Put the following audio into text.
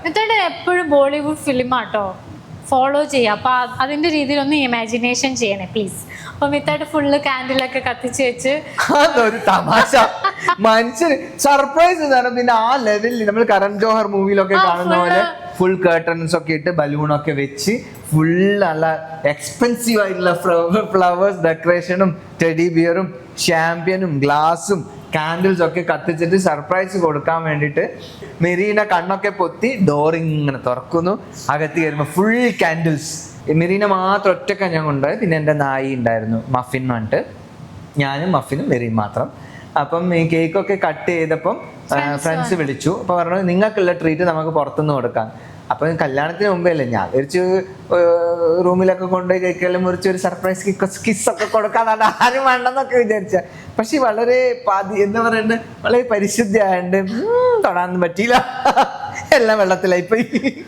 എന്നിട്ട് എപ്പോഴും ബോളിവുഡ് ഫിലിമാട്ടോ ഫോളോ ചെയ്യുക. അപ്പൊ അതിന്റെ രീതിയിലൊന്ന് ഇമാജിനേഷൻ ചെയ്യണേ പ്ലീസ്. അപ്പൊ മിത്തായിട്ട് ഫുള്ള് കാൻഡിലൊക്കെ കത്തിച്ച് വെച്ച് അതൊരു തമാശ. മനുഷ്യന് സർപ്രൈസ് തരാം. പിന്നെ ആ ലെവലിൽ നമ്മൾ കരൺ ജോഹർ മൂവിയിലൊക്കെ കാണുന്ന പോലെ ഫുൾ കേർട്ടൻസ് ഒക്കെ ഇട്ട് ബലൂണൊക്കെ വെച്ച് ഫുൾ നല്ല എക്സ്പെൻസീവ് ആയിട്ടുള്ള ഫ്ലവേഴ്സ് ഡെക്കറേഷനും ടെഡി ബിയറും ഷാമ്പ്യനും ഗ്ലാസും കാൻഡിൽസ് ഒക്കെ കത്തിച്ചിട്ട് സർപ്രൈസ് കൊടുക്കാൻ വേണ്ടിയിട്ട് മെറീന കണ്ണൊക്കെ പൊത്തി ഡോറിങ്ങനെ തുറക്കുന്നു. അകത്ത് കയറുമ്പോൾ ഫുൾ കാൻഡിൽസ്. മെറീന മാത്രം ഒറ്റക്കാണ് ഞാൻ കൊണ്ടുപോയത്. പിന്നെ എൻ്റെ നായി ഉണ്ടായിരുന്നു മഫിൻ പറഞ്ഞിട്ട്, ഞാനും മഫിനും മെറീൻ മാത്രം. അപ്പം ഈ കേക്കൊക്കെ കട്ട് ചെയ്തപ്പം ഫ്രണ്ട്സ് വിളിച്ചു. അപ്പോൾ പറഞ്ഞു നിങ്ങൾക്കുള്ള ട്രീറ്റ് നമുക്ക് പുറത്തുനിന്ന് കൊടുക്കാം. അപ്പം കല്യാണത്തിന് മുമ്പേ അല്ലേ ഞാൻ വിളിച്ച് റൂമിലൊക്കെ കൊണ്ടുപോയി കേക്കെല്ലാം മുറിച്ച് ഒരു സർപ്രൈസ് കിസ്സൊക്കെ കൊടുക്കാന്നാണ് ആരും വേണ്ടെന്നൊക്കെ വിചാരിച്ച. പക്ഷെ വളരെ എന്താ പറയണ്ടത്, വളരെ പരിശുദ്ധമായിട്ട് തൊടാനൊന്നും പറ്റിയില്ല. എല്ലാം വെള്ളത്തിലായി പോയി.